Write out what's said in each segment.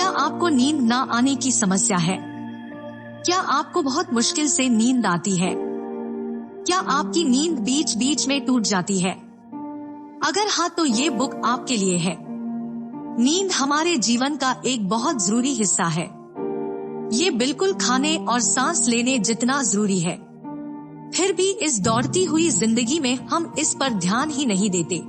क्या आपको नींद ना आने की समस्या है? क्या आपको बहुत मुश्किल से नींद आती है? क्या आपकी नींद बीच बीच में टूट जाती है? अगर हाँ तो ये बुक आपके लिए है। नींद हमारे जीवन का एक बहुत जरूरी हिस्सा है। ये बिल्कुल खाने और सांस लेने जितना जरूरी है। फिर भी इस दौड़ती हुई जिंदगी में हम इस पर ध्यान ही नहीं देते।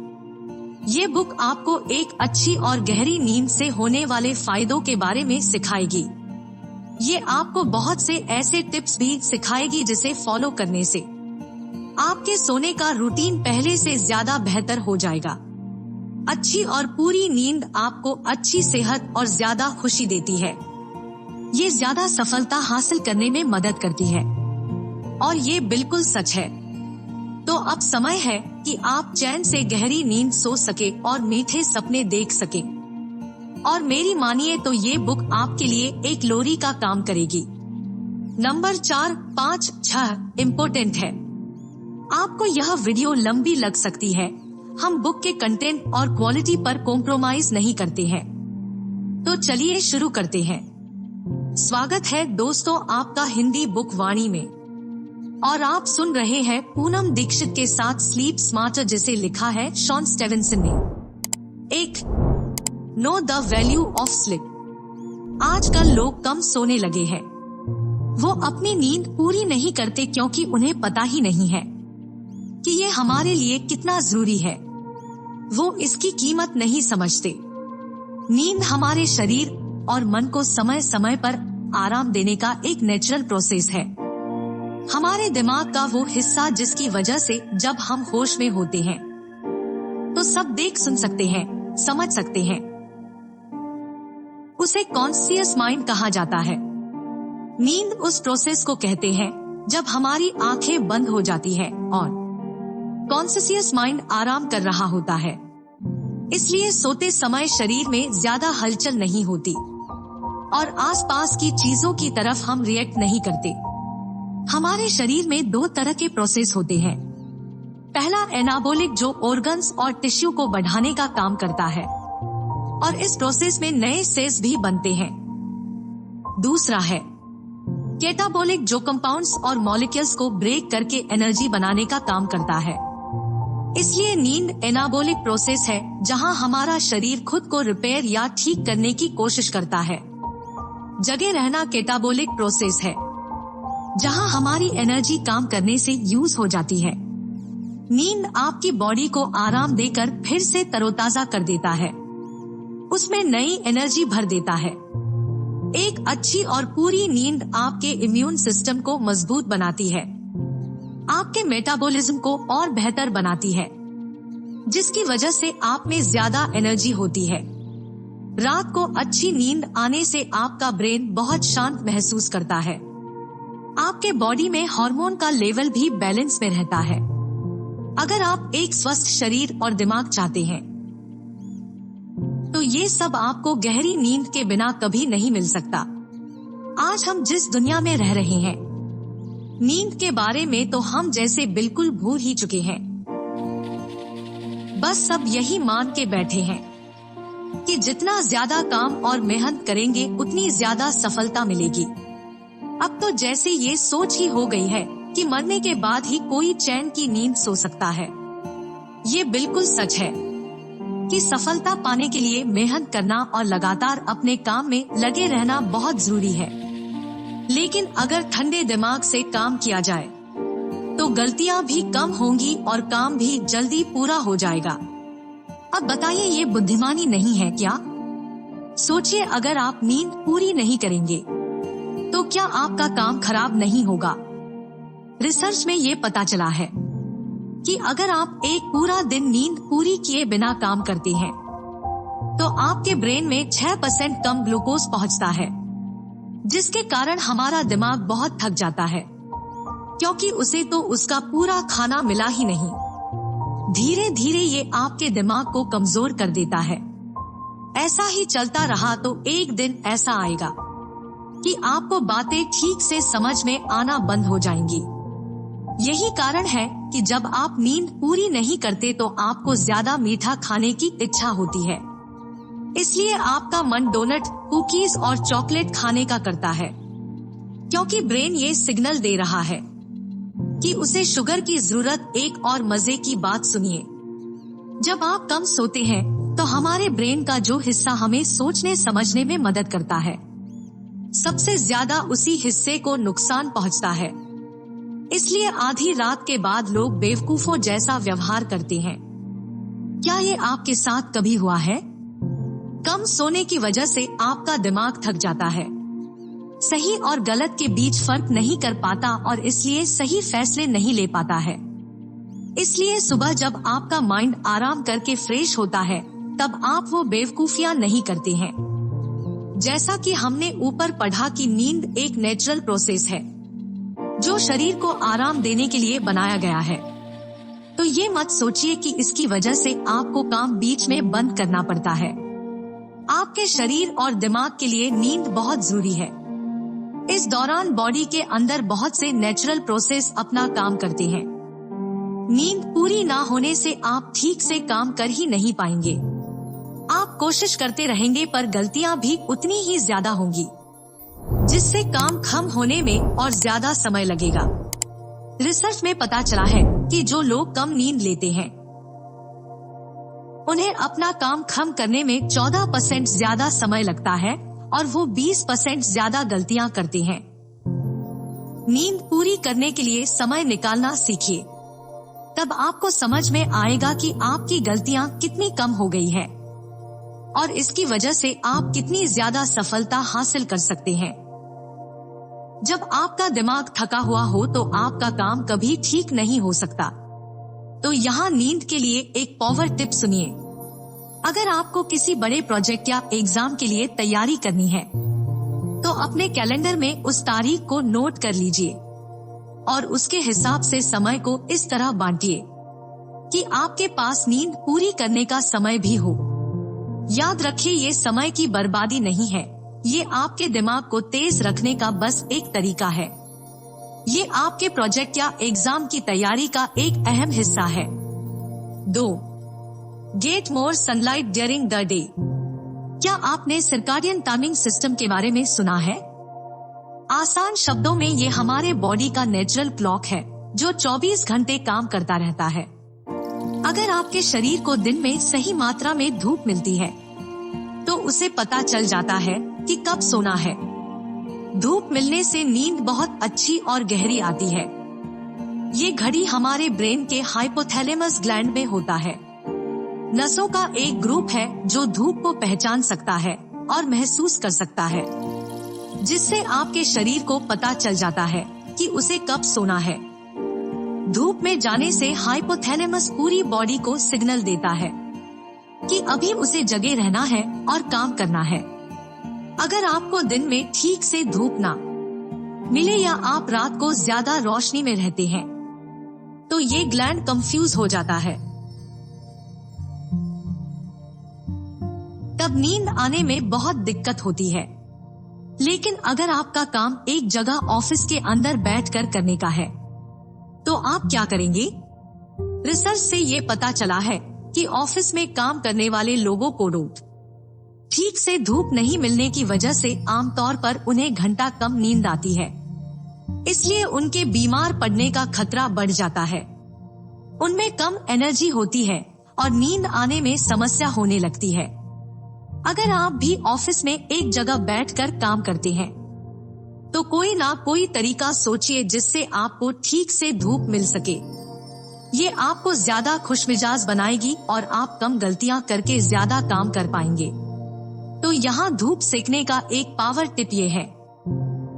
ये बुक आपको एक अच्छी और गहरी नींद से होने वाले फायदों के बारे में सिखाएगी। ये आपको बहुत से ऐसे टिप्स भी सिखाएगी जिसे फॉलो करने से आपके सोने का रूटीन पहले से ज्यादा बेहतर हो जाएगा। अच्छी और पूरी नींद आपको अच्छी सेहत और ज्यादा खुशी देती है। ये ज्यादा सफलता हासिल करने में मदद करती है और ये बिल्कुल सच है। तो अब समय है कि आप चैन से गहरी नींद सो सके और मीठे सपने देख सके। और मेरी मानिए तो ये बुक आपके लिए एक लोरी का काम करेगी। नंबर 4, 5, 6 इम्पोर्टेंट है। आपको यह वीडियो लंबी लग सकती है। हम बुक के कंटेंट और क्वालिटी पर कॉम्प्रोमाइज नहीं करते हैं। तो चलिए शुरू करते हैं। स्वागत है दोस्तों आपका हिंदी बुक वाणी में, और आप सुन रहे हैं पूनम दीक्षित के साथ स्लीप स्मार्टर, जिसे लिखा है शॉन स्टीवनसन ने। 1. Know the value of sleep. आजकल लोग कम सोने लगे हैं। वो अपनी नींद पूरी नहीं करते क्योंकि उन्हें पता ही नहीं है कि ये हमारे लिए कितना जरूरी है। वो इसकी कीमत नहीं समझते। नींद हमारे शरीर और मन को समय समय पर आराम देने का एक नेचुरल प्रोसेस है। हमारे दिमाग का वो हिस्सा जिसकी वजह से जब हम होश में होते हैं तो सब देख सुन सकते हैं, समझ सकते हैं। उसे कॉन्शियस माइंड कहा जाता है। नींद उस प्रोसेस को कहते हैं जब हमारी आंखें बंद हो जाती है और कॉन्शियस माइंड आराम कर रहा होता है। इसलिए सोते समय शरीर में ज्यादा हलचल नहीं होती और आसपास की चीजों की तरफ हम रिएक्ट नहीं करते। हमारे शरीर में 2 तरह के प्रोसेस होते हैं। पहला एनाबोलिक, जो ऑर्गन्स और टिश्यू को बढ़ाने का काम करता है और इस प्रोसेस में नए सेल्स भी बनते हैं। दूसरा है कैटाबोलिक, जो कंपाउंड्स और मॉलिक्यूल्स को ब्रेक करके एनर्जी बनाने का काम करता है। इसलिए नींद एनाबोलिक प्रोसेस है जहां हमारा शरीर खुद को रिपेयर या ठीक करने की कोशिश करता है। जगे रहना कैटाबोलिक प्रोसेस है जहां हमारी एनर्जी काम करने से यूज हो जाती है। नींद आपकी बॉडी को आराम देकर फिर से तरोताजा कर देता है, उसमें नई एनर्जी भर देता है। एक अच्छी और पूरी नींद आपके इम्यून सिस्टम को मजबूत बनाती है, आपके मेटाबॉलिज्म को और बेहतर बनाती है, जिसकी वजह से आप में ज्यादा एनर्जी होती है। रात को अच्छी नींद आने से आपका ब्रेन बहुत शांत महसूस करता है। आपके बॉडी में हार्मोन का लेवल भी बैलेंस में रहता है। अगर आप एक स्वस्थ शरीर और दिमाग चाहते हैं तो ये सब आपको गहरी नींद के बिना कभी नहीं मिल सकता। आज हम जिस दुनिया में रह रहे हैं, नींद के बारे में तो हम जैसे बिल्कुल भूल ही चुके हैं। बस सब यही मान के बैठे हैं कि जितना ज्यादा काम और मेहनत करेंगे उतनी ज्यादा सफलता मिलेगी। अब तो जैसे ये सोच ही हो गई है कि मरने के बाद ही कोई चैन की नींद सो सकता है। ये बिल्कुल सच है कि सफलता पाने के लिए मेहनत करना और लगातार अपने काम में लगे रहना बहुत जरूरी है। लेकिन अगर ठंडे दिमाग से काम किया जाए तो गलतियां भी कम होंगी और काम भी जल्दी पूरा हो जाएगा। अब बताइए, ये बुद्धिमानी नहीं है क्या? सोचिए, अगर आप नींद पूरी नहीं करेंगे तो क्या आपका काम खराब नहीं होगा? रिसर्च में ये पता चला है कि अगर आप एक पूरा दिन नींद पूरी किए बिना काम करते हैं तो आपके ब्रेन में 6% कम ग्लूकोज पहुंचता है, जिसके कारण हमारा दिमाग बहुत थक जाता है क्योंकि उसे तो उसका पूरा खाना मिला ही नहीं। धीरे धीरे ये आपके दिमाग को कमजोर कर देता है। ऐसा ही चलता रहा तो एक दिन ऐसा आएगा कि आपको बातें ठीक से समझ में आना बंद हो जाएंगी। यही कारण है कि जब आप नींद पूरी नहीं करते तो आपको ज्यादा मीठा खाने की इच्छा होती है। इसलिए आपका मन डोनट, कुकीज और चॉकलेट खाने का करता है, क्योंकि ब्रेन ये सिग्नल दे रहा है कि उसे शुगर की जरूरत। एक और मजे की बात सुनिए, जब आप कम सोते हैं तो हमारे ब्रेन का जो हिस्सा हमें सोचने समझने में मदद करता है, सबसे ज्यादा उसी हिस्से को नुकसान पहुंचता है। इसलिए आधी रात के बाद लोग बेवकूफों जैसा व्यवहार करते हैं। क्या ये आपके साथ कभी हुआ है? कम सोने की वजह से आपका दिमाग थक जाता है, सही और गलत के बीच फर्क नहीं कर पाता और इसलिए सही फैसले नहीं ले पाता है। इसलिए सुबह जब आपका माइंड आराम करके फ्रेश होता है तब आप वो बेवकूफियां नहीं करते हैं। जैसा कि हमने ऊपर पढ़ा कि नींद एक नेचुरल प्रोसेस है जो शरीर को आराम देने के लिए बनाया गया है। तो ये मत सोचिए कि इसकी वजह से आपको काम बीच में बंद करना पड़ता है। आपके शरीर और दिमाग के लिए नींद बहुत जरूरी है। इस दौरान बॉडी के अंदर बहुत से नेचुरल प्रोसेस अपना काम करते हैं। नींद पूरी ना होने से आप ठीक से काम कर ही नहीं पाएंगे। आप कोशिश करते रहेंगे पर गलतियां भी उतनी ही ज्यादा होंगी, जिससे काम खत्म होने में और ज्यादा समय लगेगा। रिसर्च में पता चला है कि जो लोग कम नींद लेते हैं उन्हें अपना काम खत्म करने में 14% ज्यादा समय लगता है और वो 20% ज्यादा गलतियां करते हैं। नींद पूरी करने के लिए समय निकालना सीखिए, तब आपको समझ में आएगा कि आपकी गलतियां कितनी कम हो गई है और इसकी वजह से आप कितनी ज्यादा सफलता हासिल कर सकते हैं। जब आपका दिमाग थका हुआ हो तो आपका काम कभी ठीक नहीं हो सकता। तो यहाँ नींद के लिए एक पावर टिप सुनिए। अगर आपको किसी बड़े प्रोजेक्ट या एग्जाम के लिए तैयारी करनी है तो अपने कैलेंडर में उस तारीख को नोट कर लीजिए और उसके हिसाब से समय को इस तरह बांटिए कि आपके पास नींद पूरी करने का समय भी हो। याद रखिए, ये समय की बर्बादी नहीं है, ये आपके दिमाग को तेज रखने का बस एक तरीका है। ये आपके प्रोजेक्ट या एग्जाम की तैयारी का एक अहम हिस्सा है। 2. Get more sunlight during the day. क्या आपने सर्काडियन टाइमिंग सिस्टम के बारे में सुना है? आसान शब्दों में ये हमारे बॉडी का नेचुरल क्लॉक है जो 24 घंटे काम करता रहता है। अगर आपके शरीर को दिन में सही मात्रा में धूप मिलती है तो उसे पता चल जाता है कि कब सोना है। धूप मिलने से नींद बहुत अच्छी और गहरी आती है। ये घड़ी हमारे ब्रेन के हाइपोथैलेमस ग्लैंड में होता है। नसों का एक ग्रुप है जो धूप को पहचान सकता है और महसूस कर सकता है, जिससे आपके शरीर को पता चल जाता है कि उसे कब सोना है। धूप में जाने से हाइपोथैलेमस पूरी बॉडी को सिग्नल देता है कि अभी उसे जगे रहना है और काम करना है। अगर आपको दिन में ठीक से धूप ना मिले या आप रात को ज्यादा रोशनी में रहते हैं तो ये ग्लैंड कंफ्यूज हो जाता है। तब नींद आने में बहुत दिक्कत होती है। लेकिन अगर आपका काम एक जगह ऑफिस के अंदर बैठकर करने का है तो आप क्या करेंगे? रिसर्च से ये पता चला है कि ऑफिस में काम करने वाले लोगों को रोज ठीक से धूप नहीं मिलने की वजह से आमतौर पर उन्हें घंटा कम नींद आती है। इसलिए उनके बीमार पड़ने का खतरा बढ़ जाता है। उनमें कम एनर्जी होती है और नींद आने में समस्या होने लगती है। अगर आप भी ऑफिस में एक जगह बैठकर काम करते हैं तो कोई ना कोई तरीका सोचिए जिससे आपको ठीक से धूप मिल सके। ये आपको ज्यादा खुशमिजाज बनाएगी और आप कम गलतियां करके ज्यादा काम कर पाएंगे। तो यहाँ धूप सेकने का एक पावर टिप ये है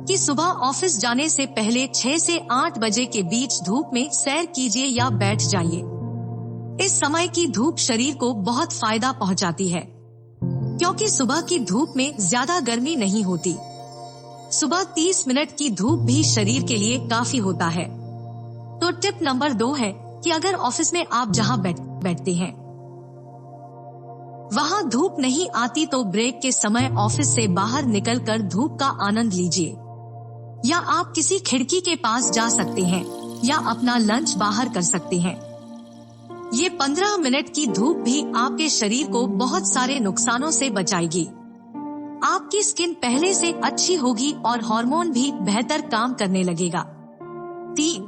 कि सुबह ऑफिस जाने से पहले 6 से 8 बजे के बीच धूप में सैर कीजिए या बैठ जाइए। इस समय की धूप शरीर को बहुत फायदा पहुँचाती है, क्योंकि सुबह की धूप में ज्यादा गर्मी नहीं होती। सुबह 30 मिनट की धूप भी शरीर के लिए काफी होता है। तो टिप नंबर 2 है कि अगर ऑफिस में आप जहां बैठते हैं वहां धूप नहीं आती तो ब्रेक के समय ऑफिस से बाहर निकलकर धूप का आनंद लीजिए। या आप किसी खिड़की के पास जा सकते हैं या अपना लंच बाहर कर सकते हैं। ये 15 मिनट की धूप भी आपके शरीर को बहुत सारे नुकसानों से बचाएगी। आपकी स्किन पहले से अच्छी होगी और हार्मोन भी बेहतर काम करने लगेगा। 3.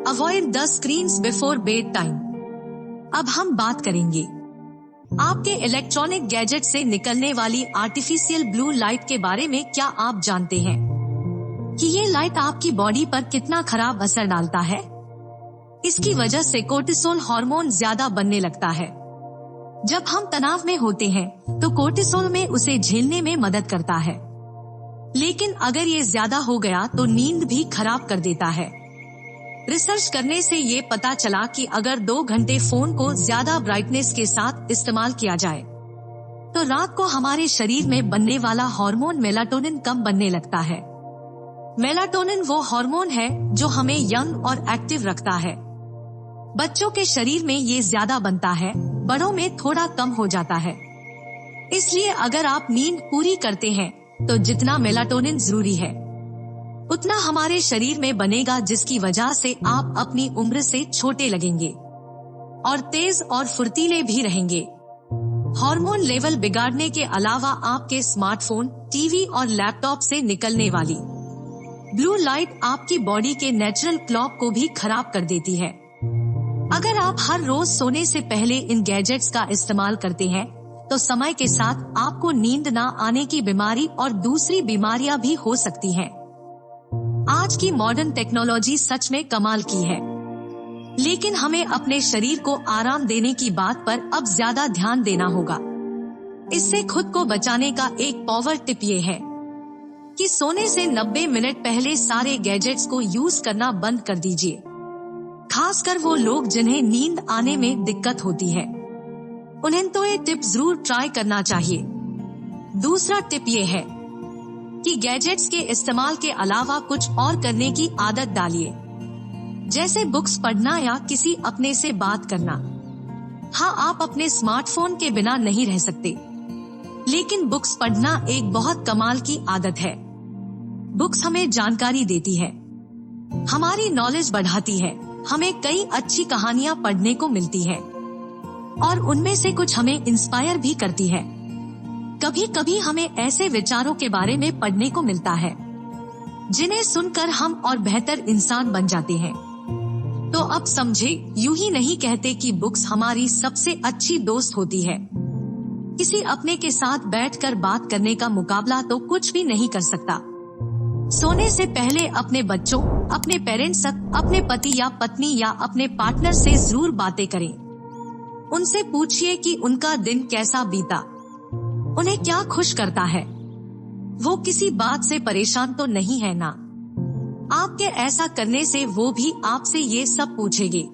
Avoid the screens before bed time. अब हम बात करेंगे आपके इलेक्ट्रॉनिक गैजेट से निकलने वाली आर्टिफिशियल ब्लू लाइट के बारे में। क्या आप जानते हैं कि ये लाइट आपकी बॉडी पर कितना खराब असर डालता है? इसकी वजह से कोर्टिसोल हार्मोन ज्यादा बनने लगता है। जब हम तनाव में होते हैं तो कोर्टिसोल में उसे झेलने में मदद करता है, लेकिन अगर ये ज्यादा हो गया तो नींद भी खराब कर देता है। रिसर्च करने से ये पता चला कि अगर 2 घंटे फोन को ज्यादा ब्राइटनेस के साथ इस्तेमाल किया जाए तो रात को हमारे शरीर में बनने वाला हार्मोन मेलाटोनिन कम बनने लगता है। मेलाटोनिन वो हार्मोन है जो हमें यंग और एक्टिव रखता है। बच्चों के शरीर में ये ज्यादा बनता है, बड़ों में थोड़ा कम हो जाता है। इसलिए अगर आप नींद पूरी करते हैं तो जितना मेलाटोनिन जरूरी है उतना हमारे शरीर में बनेगा, जिसकी वजह से आप अपनी उम्र से छोटे लगेंगे और तेज और फुर्तीले भी रहेंगे। हार्मोन लेवल बिगाड़ने के अलावा आपके स्मार्टफोन, टीवी और लैपटॉप से निकलने वाली ब्लू लाइट आपकी बॉडी के नेचुरल क्लॉक को भी खराब कर देती है। अगर आप हर रोज सोने से पहले इन गैजेट्स का इस्तेमाल करते हैं तो समय के साथ आपको नींद न आने की बीमारी और दूसरी बीमारियां भी हो सकती हैं। आज की मॉडर्न टेक्नोलॉजी सच में कमाल की है, लेकिन हमें अपने शरीर को आराम देने की बात पर अब ज्यादा ध्यान देना होगा। इससे खुद को बचाने का एक पावर टिप ये है कि सोने से 90 मिनट पहले सारे गैजेट्स को यूज करना बंद कर दीजिए, खासकर वो लोग जिन्हें नींद आने में दिक्कत होती है। उन्हें तो ये टिप जरूर ट्राई करना चाहिए। दूसरा टिप ये है कि गैजेट्स के इस्तेमाल के अलावा कुछ और करने की आदत डालिए, जैसे बुक्स पढ़ना या किसी अपने से बात करना। हाँ, आप अपने स्मार्टफोन के बिना नहीं रह सकते, लेकिन बुक्स पढ़ना एक बहुत कमाल की आदत है। बुक्स हमें जानकारी देती है, हमारी नॉलेज बढ़ाती है, हमें कई अच्छी कहानियाँ पढ़ने को मिलती है और उनमें से कुछ हमें इंस्पायर भी करती है। कभी कभी हमें ऐसे विचारों के बारे में पढ़ने को मिलता है जिन्हें सुनकर हम और बेहतर इंसान बन जाते हैं। तो अब समझे, यूं ही नहीं कहते कि बुक्स हमारी सबसे अच्छी दोस्त होती है। किसी अपने के साथ बैठकर बात करने का मुकाबला तो कुछ भी नहीं कर सकता। सोने से पहले अपने बच्चों, अपने पेरेंट्स, अपने पति या पत्नी या अपने पार्टनर से जरूर बातें करें। उनसे पूछिए कि उनका दिन कैसा बीता, उन्हें क्या खुश करता है। वो किसी बात से परेशान तो नहीं है ना? आपके ऐसा करने से वो भी आपसे ये सब पूछेंगे,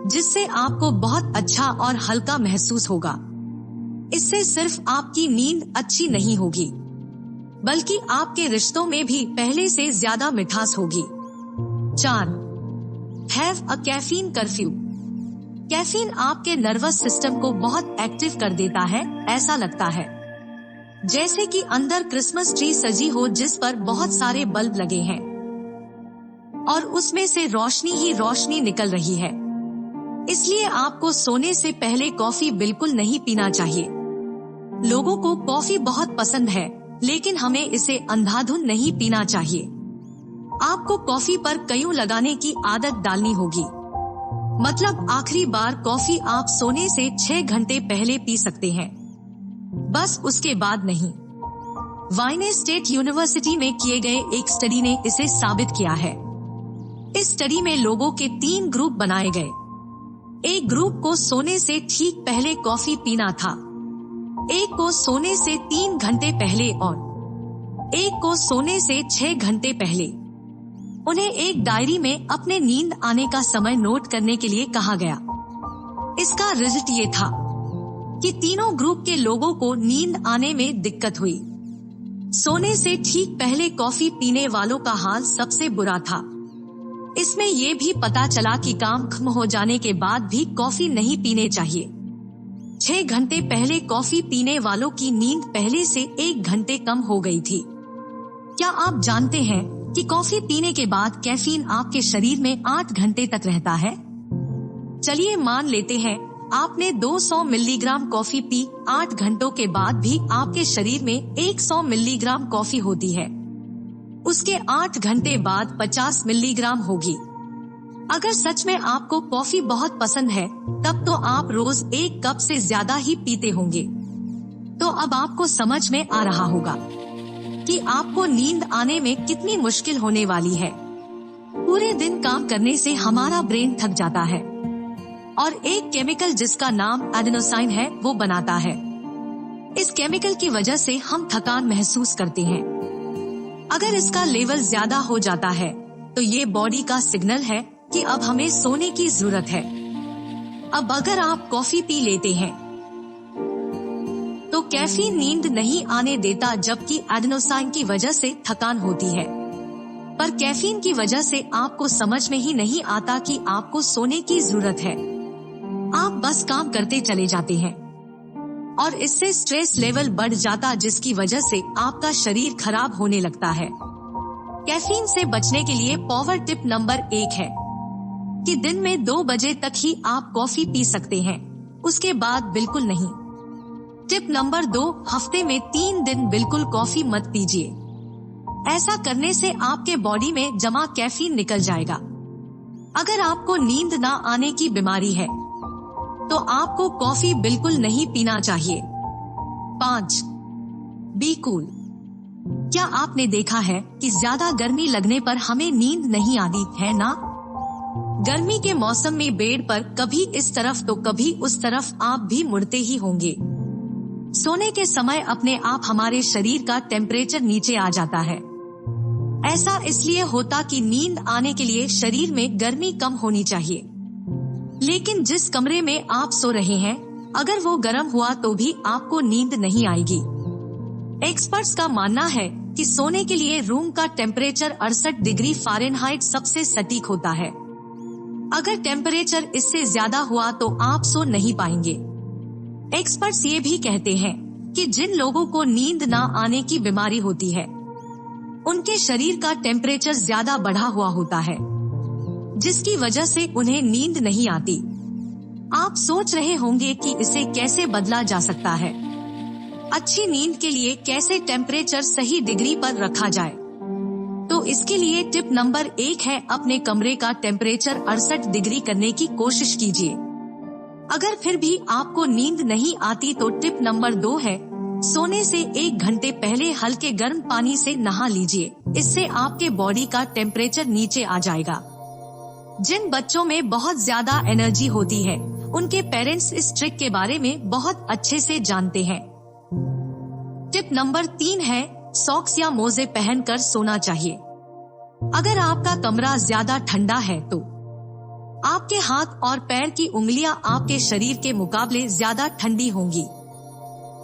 जिससे आपको बहुत अच्छा और हल्का महसूस होगा। इससे सिर्फ आपकी नींद अच्छी नहीं होगी, बल्कि आपके रिश्तों में भी पहले से ज्यादा मिठास होगी। 4. Have a caffeine curfew. Caffeine आपके नर्वस सिस्टम को बहुत एक्टिव कर देता है। ऐसा लगता है जैसे कि अंदर क्रिसमस ट्री सजी हो जिस पर बहुत सारे बल्ब लगे हैं और उसमें से रोशनी ही रोशनी निकल रही है। इसलिए आपको सोने से पहले कॉफी बिल्कुल नहीं पीना चाहिए। लोगों को कॉफी बहुत पसंद है, लेकिन हमें इसे अंधाधुन नहीं पीना चाहिए। आपको कॉफी पर कईयों लगाने की आदत डालनी होगी। मतलब आखिरी बार कॉफी आप सोने से 6 घंटे पहले पी सकते हैं, बस उसके बाद नहीं। वाइने स्टेट यूनिवर्सिटी में किए गए एक स्टडी ने इसे साबित किया है। इस स्टडी में लोगों के 3 ग्रुप बनाए गए। एक ग्रुप को सोने से ठीक पहले कॉफी पीना था, एक को सोने से 3 घंटे पहले और एक को सोने से 6 घंटे पहले। उन्हें एक डायरी में अपने नींद आने का समय नोट करने के लिए कहा गया। इसका रिजल्ट ये था कि तीनों ग्रुप के लोगों को नींद आने में दिक्कत हुई। सोने से ठीक पहले कॉफी पीने वालों का हाल सबसे बुरा था। इसमें ये भी पता चला कि काम खत्म हो जाने के बाद भी कॉफी नहीं पीने चाहिए। 6 घंटे पहले कॉफी पीने वालों की नींद पहले से 1 घंटे कम हो गई थी। क्या आप जानते हैं कि कॉफी पीने के बाद कैफीन आपके शरीर में 8 घंटे तक रहता है? चलिए मान लेते हैं आपने 200 मिलीग्राम कॉफी पी, 8 घंटों के बाद भी आपके शरीर में 100 मिलीग्राम कॉफी होती है। उसके 8 घंटे बाद 50 मिलीग्राम होगी। अगर सच में आपको कॉफी बहुत पसंद है तब तो आप रोज 1 कप से ज्यादा ही पीते होंगे। तो अब आपको समझ में आ रहा होगा कि आपको नींद आने में कितनी मुश्किल होने वाली है। पूरे दिन काम करने से हमारा ब्रेन थक जाता है और एक केमिकल जिसका नाम एडेनोसाइन है वो बनाता है। इस केमिकल की वजह से हम थकान महसूस करते हैं। अगर इसका लेवल ज्यादा हो जाता है तो ये बॉडी का सिग्नल है कि अब हमें सोने की जरूरत है। अब अगर आप कॉफी पी लेते हैं तो कैफीन नींद नहीं आने देता, जबकि एडेनोसाइन की वजह से थकान होती है। पर कैफीन की वजह से आपको समझ में ही नहीं आता कि आपको सोने की जरूरत है। आप बस काम करते चले जाते हैं और इससे स्ट्रेस लेवल बढ़ जाता, जिसकी वजह से आपका शरीर खराब होने लगता है। कैफीन से बचने के लिए पावर टिप नंबर 1 है कि दिन में 2 बजे तक ही आप कॉफी पी सकते हैं, उसके बाद बिल्कुल नहीं। टिप नंबर 2, हफ्ते में 3 दिन बिल्कुल कॉफी मत पीजिए। ऐसा करने से आपके बॉडी में जमा कैफीन निकल जाएगा। अगर आपको नींद ना आने की बीमारी है तो आपको कॉफी बिल्कुल नहीं पीना चाहिए। 5. Be cool. क्या आपने देखा है कि ज्यादा गर्मी लगने पर हमें नींद नहीं आती है ना? गर्मी के मौसम में बेड पर कभी इस तरफ तो कभी उस तरफ आप भी मुड़ते ही होंगे। सोने के समय अपने आप हमारे शरीर का टेम्परेचर नीचे आ जाता है। ऐसा इसलिए होता कि नींद आने के लिए शरीर में गर्मी कम होनी चाहिए। लेकिन जिस कमरे में आप सो रहे हैं अगर वो गर्म हुआ तो भी आपको नींद नहीं आएगी। एक्सपर्ट्स का मानना है कि सोने के लिए रूम का टेम्परेचर 68 डिग्री फ़ारेनहाइट सबसे सटीक होता है। अगर टेम्परेचर इससे ज्यादा हुआ तो आप सो नहीं पाएंगे। एक्सपर्ट्स ये भी कहते हैं कि जिन लोगों को नींद ना आने की बीमारी होती है उनके शरीर का टेम्परेचर ज्यादा बढ़ा हुआ होता है, जिसकी वजह से उन्हें नींद नहीं आती। आप सोच रहे होंगे कि इसे कैसे बदला जा सकता है। अच्छी नींद के लिए कैसे टेम्परेचर सही डिग्री पर रखा जाए, तो इसके लिए टिप नंबर 1 है अपने कमरे का टेम्परेचर 68 डिग्री करने की कोशिश कीजिए। अगर फिर भी आपको नींद नहीं आती तो टिप नंबर 2 है सोने से 1 घंटे पहले हल्के गर्म पानी से नहा लीजिए। इससे आपके बॉडी का टेम्परेचर नीचे आ जाएगा। जिन बच्चों में बहुत ज्यादा एनर्जी होती है उनके पेरेंट्स इस ट्रिक के बारे में बहुत अच्छे से जानते हैं। टिप नंबर 3 है सॉक्स या मोजे पहनकर सोना चाहिए। अगर आपका कमरा ज्यादा ठंडा है तो आपके हाथ और पैर की उंगलियां आपके शरीर के मुकाबले ज्यादा ठंडी होंगी।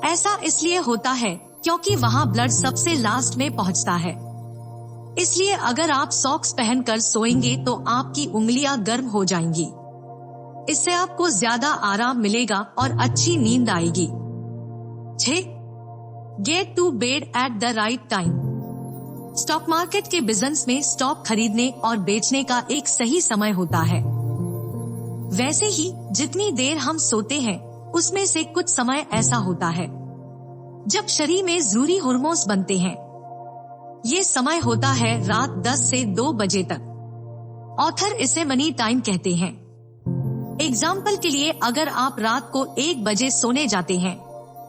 ऐसा इसलिए होता है क्योंकि वहां ब्लड सबसे लास्ट में पहुंचता है। इसलिए अगर आप सॉक्स पहनकर सोएंगे तो आपकी उंगलियां गर्म हो जाएंगी। इससे आपको ज्यादा आराम मिलेगा और अच्छी नींद आएगी। 6. Get to bed at the right time. Stock market के बिजनेस में स्टॉक खरीदने और बेचने का एक सही समय होता है। वैसे ही जितनी देर हम सोते हैं उसमें से कुछ समय ऐसा होता है जब शरीर में जरूरी हार्मोन्स बनते हैं। ये समय होता है रात 10 से 2 बजे तक। ऑथर इसे मनी टाइम कहते हैं। एग्जाम्पल के लिए अगर आप रात को 1 बजे सोने जाते हैं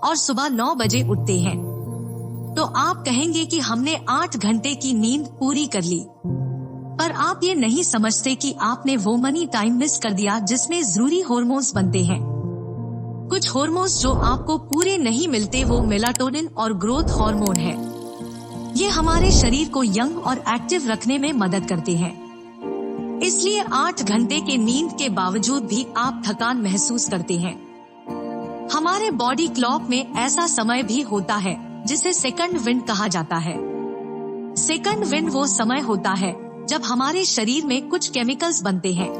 और सुबह 9 बजे उठते हैं तो आप कहेंगे कि हमने 8 घंटे की नींद पूरी कर ली। पर आप ये नहीं समझते कि आपने वो मनी टाइम मिस कर दिया जिसमें जरूरी हार्मोन्स बनते हैं। कुछ हार्मोन्स जो आपको पूरे नहीं मिलते वो मेलाटोनिन और ग्रोथ हार्मोन है। ये हमारे शरीर को यंग और एक्टिव रखने में मदद करते हैं। इसलिए 8 घंटे के नींद के बावजूद भी आप थकान महसूस करते हैं। हमारे बॉडी क्लॉक में ऐसा समय भी होता है जिसे सेकंड विंड कहा जाता है। सेकंड विंड वो समय होता है जब हमारे शरीर में कुछ केमिकल्स बनते हैं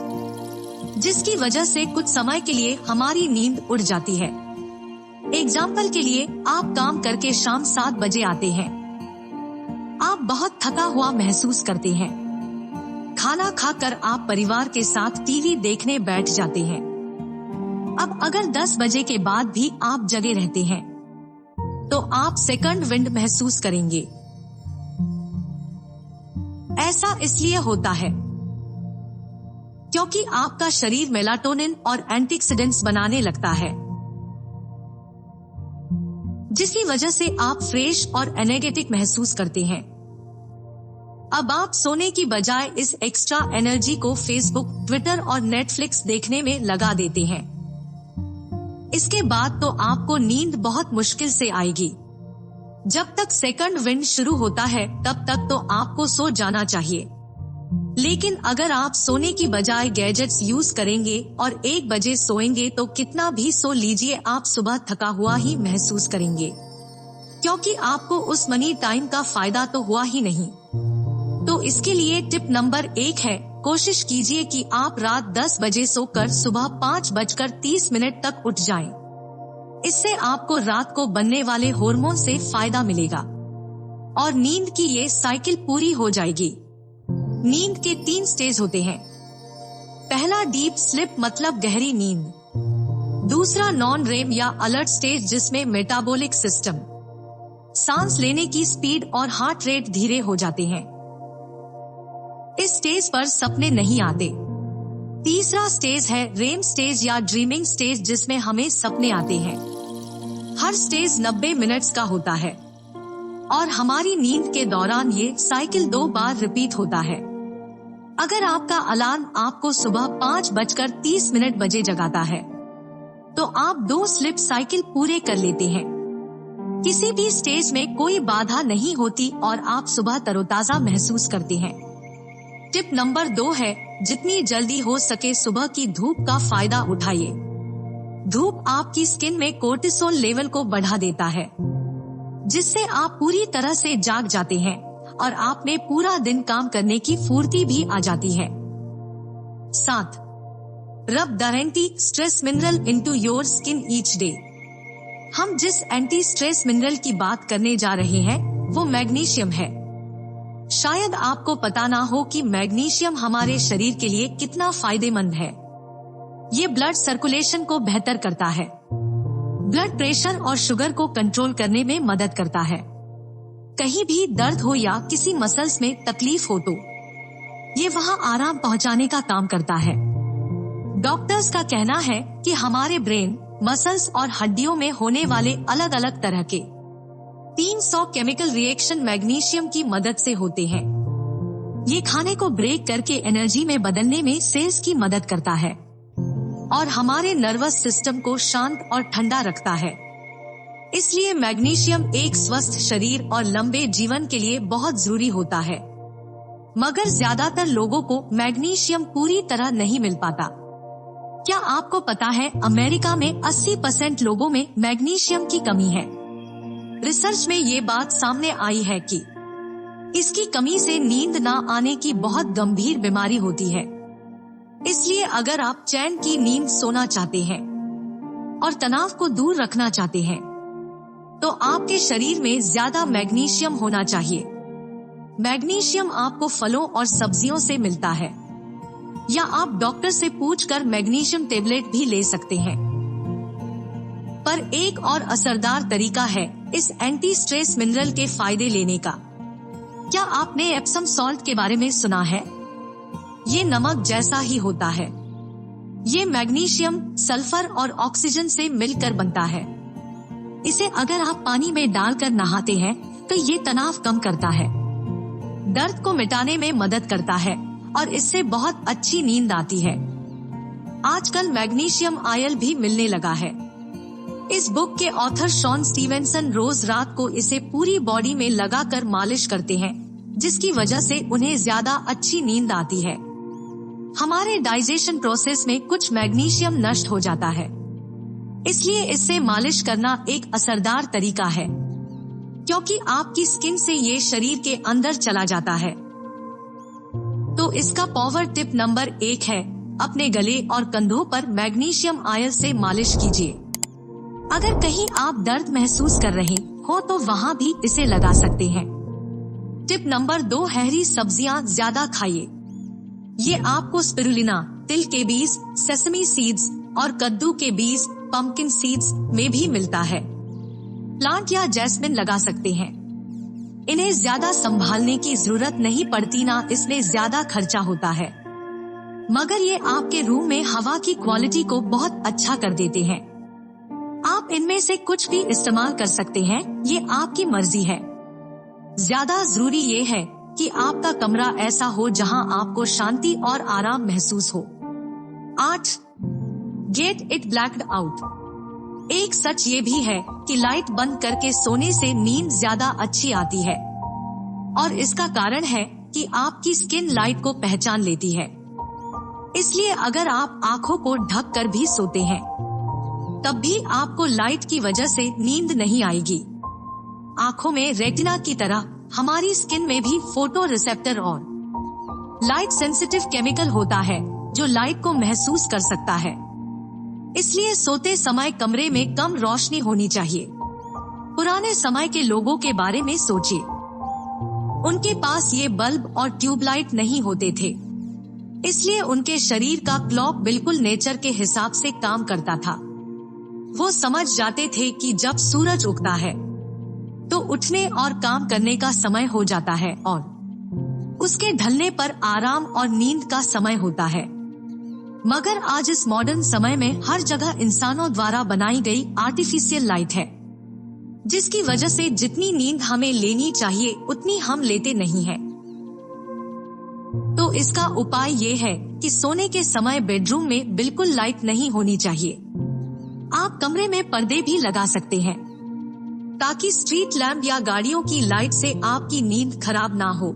जिसकी वजह से कुछ समय के लिए हमारी नींद उड़ जाती है। एग्जाम्पल के लिए आप काम करके शाम 7 बजे आते हैं। आप बहुत थका हुआ महसूस करते हैं। खाना खाकर आप परिवार के साथ टीवी देखने बैठ जाते हैं। अब अगर 10 बजे के बाद भी आप जगे रहते हैं तो आप सेकंड विंड महसूस करेंगे। ऐसा इसलिए होता है क्योंकि आपका शरीर मेलाटोनिन और एंटीऑक्सीडेंट्स बनाने लगता है, जिसकी वजह से आप फ्रेश और एनर्जेटिक महसूस करते हैं। अब आप सोने की बजाय इस एक्स्ट्रा एनर्जी को फेसबुक, ट्विटर और नेटफ्लिक्स देखने में लगा देते हैं। इसके बाद तो आपको नींद बहुत मुश्किल से आएगी। जब तक सेकंड विंड शुरू होता है तब तक तो आपको सो जाना चाहिए, लेकिन अगर आप सोने की बजाय गैजेट्स यूज करेंगे और 1 बजे सोएंगे तो कितना भी सो लीजिए आप सुबह थका हुआ ही महसूस करेंगे, क्योंकि आपको उस मनी टाइम का फायदा तो हुआ ही नहीं। तो इसके लिए टिप नंबर 1 है, कोशिश कीजिए कि आप रात 10 बजे सोकर सुबह 5:30 तक उठ जाएं। इससे आपको रात को बनने वाले हार्मोन से फायदा मिलेगा और नींद की ये साइकिल पूरी हो जाएगी। नींद के 3 स्टेज होते हैं। पहला डीप स्लिप मतलब गहरी नींद, दूसरा नॉन रेम या अलर्ट स्टेज जिसमें मेटाबॉलिक सिस्टम, सांस लेने की स्पीड और हार्ट रेट धीरे हो जाते हैं। इस स्टेज पर सपने नहीं आते। तीसरा स्टेज है रेम स्टेज या ड्रीमिंग स्टेज जिसमें हमें सपने आते हैं। हर स्टेज 90 मिनट्स का होता है और हमारी नींद के दौरान ये साइकिल 2 बार रिपीट होता है। अगर आपका अलार्म आपको सुबह 5:30 बजे जगाता है तो आप 2 स्लिप साइकिल पूरे कर लेते हैं। किसी भी स्टेज में कोई बाधा नहीं होती और आप सुबह तरोताजा महसूस करते हैं। टिप नंबर 2 है, जितनी जल्दी हो सके सुबह की धूप का फायदा उठाइए। धूप आपकी स्किन में कोर्टिसोल लेवल को बढ़ा देता है, जिससे आप पूरी तरह से जाग जाते हैं और आप में पूरा दिन काम करने की फुर्ती भी आ जाती है। 7. रब the anti stress mineral into your skin each day. हम जिस एंटी स्ट्रेस मिनरल की बात करने जा रहे हैं वो मैग्नीशियम है। शायद आपको पता ना हो कि मैग्नीशियम हमारे शरीर के लिए कितना फायदेमंद है। ये ब्लड सर्कुलेशन को बेहतर करता है, ब्लड प्रेशर और शुगर को कंट्रोल करने में मदद करता है। कहीं भी दर्द हो या किसी मसल्स में तकलीफ हो तो ये वहां आराम पहुंचाने का काम करता है। डॉक्टर्स का कहना है कि हमारे ब्रेन, मसल्स और हड्डियों में होने वाले अलग अलग तरह के 300 केमिकल रिएक्शन मैग्नीशियम की मदद से होते हैं। ये खाने को ब्रेक करके एनर्जी में बदलने में सेल्स की मदद करता है और हमारे नर्वस सिस्टम को शांत और ठंडा रखता है। इसलिए मैग्नीशियम एक स्वस्थ शरीर और लंबे जीवन के लिए बहुत जरूरी होता है। मगर ज्यादातर लोगों को मैग्नीशियम पूरी तरह नहीं मिल पाता। क्या आपको पता है अमेरिका में 80% लोगों में मैग्नीशियम की कमी है। रिसर्च में ये बात सामने आई है कि इसकी कमी से नींद ना आने की बहुत गंभीर बीमारी होती है। इसलिए अगर आप चैन की नींद सोना चाहते हैं और तनाव को दूर रखना चाहते हैं तो आपके शरीर में ज्यादा मैग्नीशियम होना चाहिए। मैग्नीशियम आपको फलों और सब्जियों से मिलता है या आप डॉक्टर से पूछकर मैग्नीशियम टेबलेट भी ले सकते हैं। पर एक और असरदार तरीका है इस एंटी स्ट्रेस मिनरल के फायदे लेने का। क्या आपने एप्सम सॉल्ट के बारे में सुना है? ये नमक जैसा ही होता है। ये मैग्नीशियम, सल्फर और ऑक्सीजन से मिलकर बनता है। इसे अगर आप पानी में डालकर नहाते हैं तो ये तनाव कम करता है, दर्द को मिटाने में मदद करता है और इससे बहुत अच्छी नींद आती है। आजकल मैग्नीशियम आयल भी मिलने लगा है। इस बुक के ऑथर शॉन स्टीवेंसन रोज रात को इसे पूरी बॉडी में लगाकर मालिश करते हैं, जिसकी वजह से उन्हें ज्यादा अच्छी नींद आती है। हमारे डाइजेशन प्रोसेस में कुछ मैग्नीशियम नष्ट हो जाता है, इसलिए इससे मालिश करना एक असरदार तरीका है, क्योंकि आपकी स्किन से ये शरीर के अंदर चला जाता है। तो इसका पावर टिप नंबर 1 है, अपने गले और कंधों पर मैग्नीशियम आयल से मालिश कीजिए। अगर कहीं आप दर्द महसूस कर रहे हो तो वहाँ भी इसे लगा सकते हैं। टिप नंबर 2, हरी सब्जियाँ ज्यादा खाइए। ये आपको स्पिरुलिना, तिल के बीज, सेसमी सीड्स और कद्दू के बीज, पंपकिन सीड्स में भी मिलता है। प्लांट या जैस्मिन लगा सकते हैं। इन्हें ज्यादा संभालने की जरूरत नहीं पड़ती, ना इसमें ज्यादा खर्चा होता है, मगर ये आपके रूम में हवा की क्वालिटी को बहुत अच्छा कर देते हैं। आप इनमें से कुछ भी इस्तेमाल कर सकते हैं, ये आपकी मर्जी है। ज्यादा जरूरी ये है कि आपका कमरा ऐसा हो जहां आपको शांति और आराम महसूस हो। 8. Get it blacked out. एक सच ये भी है कि लाइट बंद करके सोने से नींद ज्यादा अच्छी आती है, और इसका कारण है कि आपकी स्किन लाइट को पहचान लेती है। इसलिए अगर आप आंखों को ढक कर भी सोते हैं, तब भी आपको लाइट की वजह से नींद नहीं आएगी। आंखों में रेटिना की तरह हमारी स्किन में भी फोटो रिसेप्टर और लाइट सेंसिटिव केमिकल होता है जो लाइट को महसूस कर सकता है। इसलिए सोते समय कमरे में कम रोशनी होनी चाहिए। पुराने समय के लोगों के बारे में सोचिए, उनके पास ये बल्ब और ट्यूबलाइट नहीं होते थे, इसलिए उनके शरीर का क्लॉक बिल्कुल नेचर के हिसाब से काम करता था। वो समझ जाते थे कि जब सूरज उगता है तो उठने और काम करने का समय हो जाता है, और उसके ढलने पर आराम और नींद का समय होता है। मगर आज इस मॉडर्न समय में हर जगह इंसानों द्वारा बनाई गई आर्टिफिशियल लाइट है, जिसकी वजह से जितनी नींद हमें लेनी चाहिए उतनी हम लेते नहीं हैं। तो इसका उपाय ये है कि सोने के समय बेडरूम में बिल्कुल लाइट नहीं होनी चाहिए। आप कमरे में पर्दे भी लगा सकते हैं, ताकि स्ट्रीट लैंप या गाड़ियों की लाइट से आपकी नींद खराब ना हो।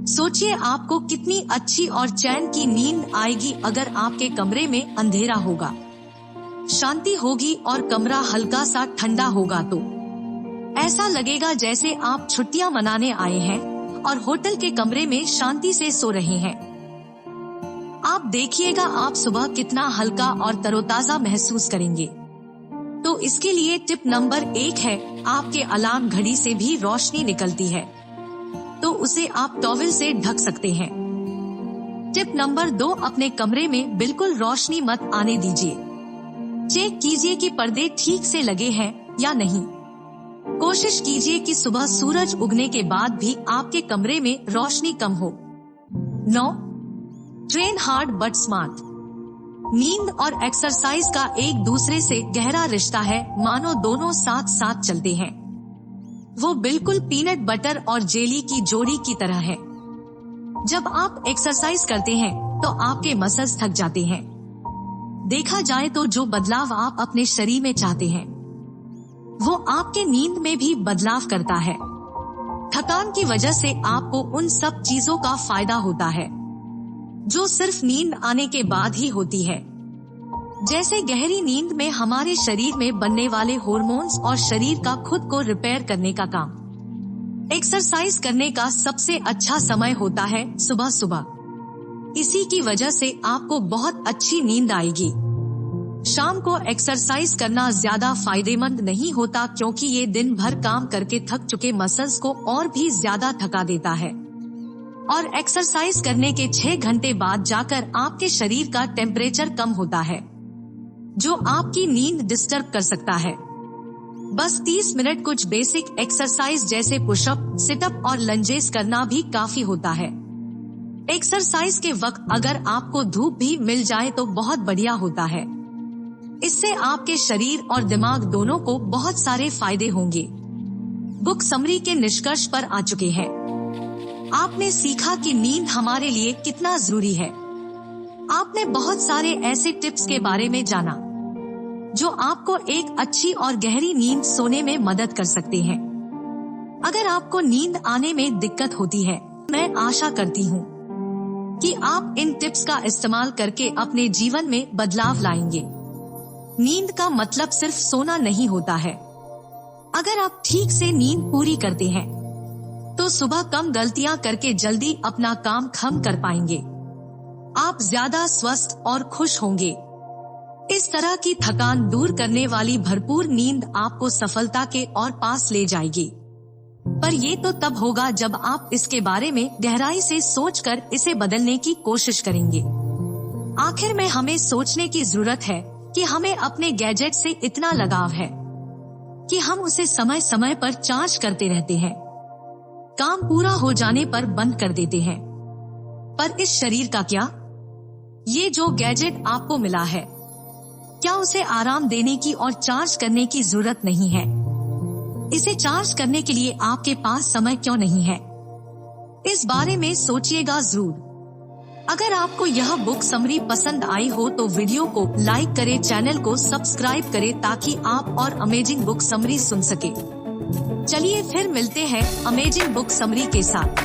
सोचिए आपको कितनी अच्छी और चैन की नींद आएगी अगर आपके कमरे में अंधेरा होगा, शांति होगी और कमरा हल्का सा ठंडा होगा, तो ऐसा लगेगा जैसे आप छुट्टियां मनाने आए हैं और होटल के कमरे में शांति से सो रहे हैं। आप देखिएगा आप सुबह कितना हल्का और तरोताजा महसूस करेंगे। तो इसके लिए टिप नंबर 1 है, आपके अलार्म घड़ी से भी रोशनी निकलती है, तो उसे आप टॉवल से ढक सकते हैं। टिप नंबर 2, अपने कमरे में बिल्कुल रोशनी मत आने दीजिए। चेक कीजिए कि पर्दे ठीक से लगे हैं या नहीं। कोशिश कीजिए कि सुबह सूरज उगने के बाद भी आपके कमरे में रोशनी कम हो। 9. Train hard but smart. नींद और एक्सरसाइज का एक दूसरे से गहरा रिश्ता है, मानो दोनों साथ साथ चलते हैं। वो बिल्कुल पीनट बटर और जेली की जोड़ी की तरह है। जब आप एक्सरसाइज करते हैं तो आपके मसल्स थक जाते हैं। देखा जाए तो जो बदलाव आप अपने शरीर में चाहते हैं, वो आपके नींद में भी बदलाव करता है। थकान की वजह से आपको उन सब चीजों का फायदा होता है जो सिर्फ नींद आने के बाद ही होती है। जैसे गहरी नींद में हमारे शरीर में बनने वाले हार्मोन्स और शरीर का खुद को रिपेयर करने का काम। एक्सरसाइज करने का सबसे अच्छा समय होता है सुबह सुबह। इसी की वजह से आपको बहुत अच्छी नींद आएगी। शाम को एक्सरसाइज करना ज्यादा फायदेमंद नहीं होता, क्योंकि ये दिन भर काम करके थक चुके मसल्स को और भी ज्यादा थका देता है, और एक्सरसाइज करने के 6 घंटे बाद जाकर आपके शरीर का टेम्परेचर कम होता है, जो आपकी नींद डिस्टर्ब कर सकता है। बस 30 मिनट कुछ बेसिक एक्सरसाइज जैसे पुशअप, सिटअप और लंजेस करना भी काफी होता है। एक्सरसाइज के वक्त अगर आपको धूप भी मिल जाए तो बहुत बढ़िया होता है। इससे आपके शरीर और दिमाग दोनों को बहुत सारे फायदे होंगे। बुक समरी के निष्कर्ष पर आ चुके हैं। आपने सीखा कि नींद हमारे लिए कितना जरूरी है। आपने बहुत सारे ऐसे टिप्स के बारे में जाना जो आपको एक अच्छी और गहरी नींद सोने में मदद कर सकते हैं। अगर आपको नींद आने में दिक्कत होती है, मैं आशा करती हूँ कि आप इन टिप्स का इस्तेमाल करके अपने जीवन में बदलाव लाएंगे। नींद का मतलब सिर्फ सोना नहीं होता है। अगर आप ठीक से नींद पूरी करते हैं तो सुबह कम गलतियां करके जल्दी अपना काम खत्म कर पाएंगे। आप ज्यादा स्वस्थ और खुश होंगे। इस तरह की थकान दूर करने वाली भरपूर नींद आपको सफलता के और पास ले जाएगी। पर ये तो तब होगा जब आप इसके बारे में गहराई से सोचकर इसे बदलने की कोशिश करेंगे। आखिर में हमें सोचने की जरूरत है कि हमें अपने गैजेट से इतना लगाव है कि हम उसे समय समय पर चार्ज करते रहते हैं, काम पूरा हो जाने पर बंद कर देते हैं। पर इस शरीर का क्या? ये जो गैजेट आपको मिला है, क्या उसे आराम देने की और चार्ज करने की जरूरत नहीं है? इसे चार्ज करने के लिए आपके पास समय क्यों नहीं है? इस बारे में सोचिएगा जरूर। अगर आपको यह बुक समरी पसंद आई हो तो वीडियो को लाइक करें, चैनल को सब्सक्राइब करें ताकि आप और अमेजिंग बुक समरी सुन सके। चलिए फिर मिलते हैं अमेजिंग बुक समरी के साथ।